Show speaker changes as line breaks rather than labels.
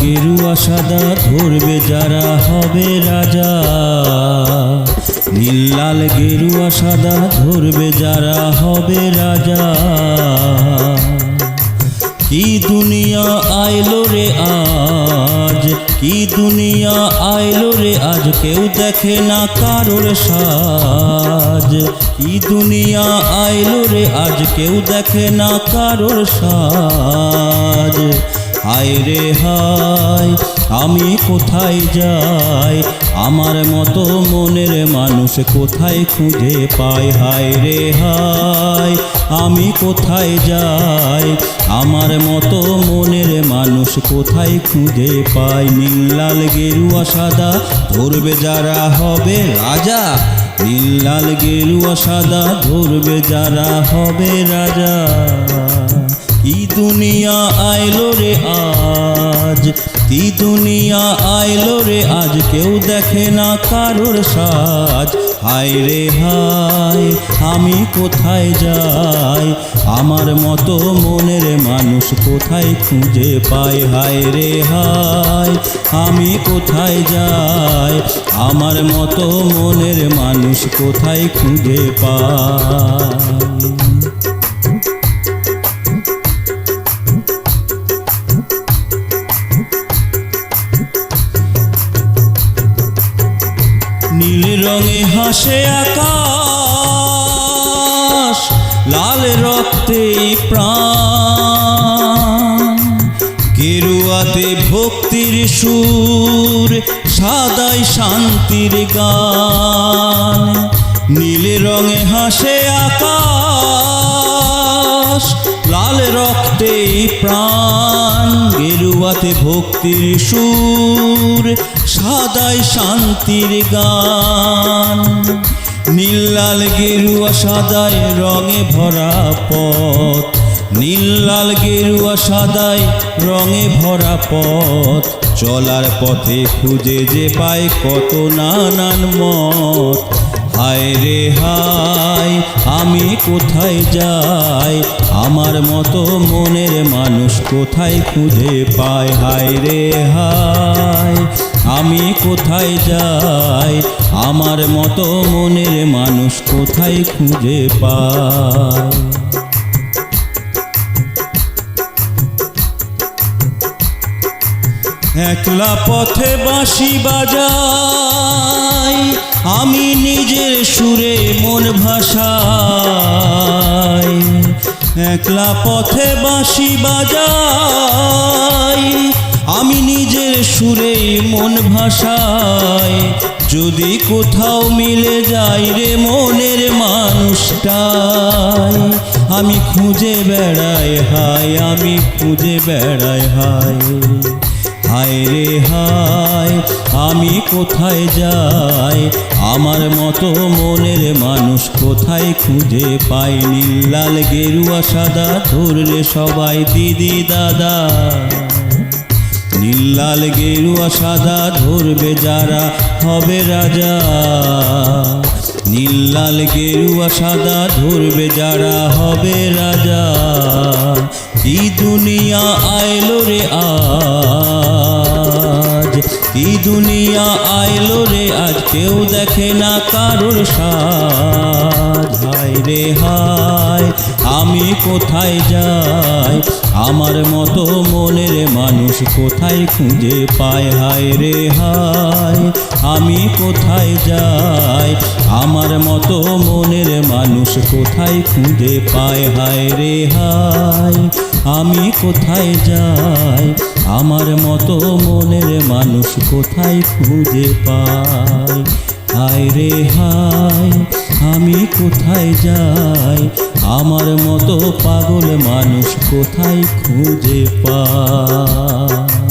গেরুয়া সাদা ধরবে যারা হবে রাজা। নীল লাল গেরুয়া সাদা ধরবে যারা হবে রাজা। কি দুনিয়া আইলো রে আজ, কি দুনিয়া আইলো রে আজ, কেউ দেখে না কারোর সাজ। কি দুনিয়া আইলো রে আজ, কেউ দেখে না কারোর সাজ। হায় রে হায় আমি কোথায় যাই, আমার মতো মনের মানুষ কোথায় খুঁজে পাই। হায় রে হায় আমি কোথায় যাই, আমার মতো মনের মানুষ কোথায় খুঁজে পাই। নীল লাল গেরুয়া সাদা ধরবে যারা হবে রাজা। নীল লাল গেরুয়া সাদা ধরবে যারা হবে রাজা। কি দুনিয়া আইলো রে আজ, কি দুনিয়া আইলো রে আজ, কেউ দেখে না কারোর সাজ। হায় রে হায় আমি কোথায় যাই, আমার মতো মনের মানুষ কোথায় খুঁজে পাই। হায় রে হায় আমি কোথায় যাই, আমার মতো মনের মানুষ কোথায় খুঁজে পাই। নীল রঙে হাসে আকাশ, লাল রক্তে প্রাণ। গেরুয়াতে ভক্তির সুর, সাদাই শান্তির গান। নীল রঙে হাসে আকাশ, লাল রক্তে প্রাণ। গেরুয়াতে ভক্তির সুর, সাদাই শান্তির গান। নীল লাল গেরুয়া সাদায় রঙে ভরা পথ, নীল লাল গেরুয়া সাদায় রঙে ভরা পথ। চলার পথে খুঁজে যে পাই কত নানান মত। হায় রে হায় আমি কোথায় যাই, আমার মতো মনের মানুষ কোথায় খুঁজে পায়। হায় রে হায় আমি কোথায় যাই, আমার মতো মনের মানুষ কোথায় খুঁজে পায়। একলা পথে বাঁশি বাজাই, আমি নিজের সুরে মন ভাসাই। একলা পথে বাঁশি বাজাই, আমি নিজের সুরে মন ভাসাই। যদি কোথাও মিলে যাই রে মনের মানুষটাই, আমি খুঁজে বেড়াই হায়, আমি খুঁজে বেড়াই হায়। হায় রে হায় আমি কোথায় যাই, আমার মতো মনের মানুষ কোথায় খুঁজে পাই। নীল লাল গেরুয়া সাদা ধরলে সবাই দিদি দাদা। নীল লাল গেরুয়া সাদা ধরবে যারা হবে রাজা। নীল লাল গেরুয়া সাদা ধরবে যারা হবে রাজা। কি দুনিয়া আইলো রে আজ, কি দুনিয়া আইলো রে আজ, কেউ দেখে না কারোর সাজ। হায় রে হায় আমি কোথায় যাই, আমার মতো মনের মানুষ কোথায় খুঁজে পায়। হায় রে হায় আমি কোথায় যাই, আমার মতো মনের মানুষ কোথায় খুঁজে পায়। হায় রে হায় আমি কোথায় যাই, আমার মতো মনের মানুষ কোথায় খুঁজে পায়। হায় রে হায় আমি কোথায় যাই, আমার মতো পাগল মানুষ কোথায় খুঁজে পায়।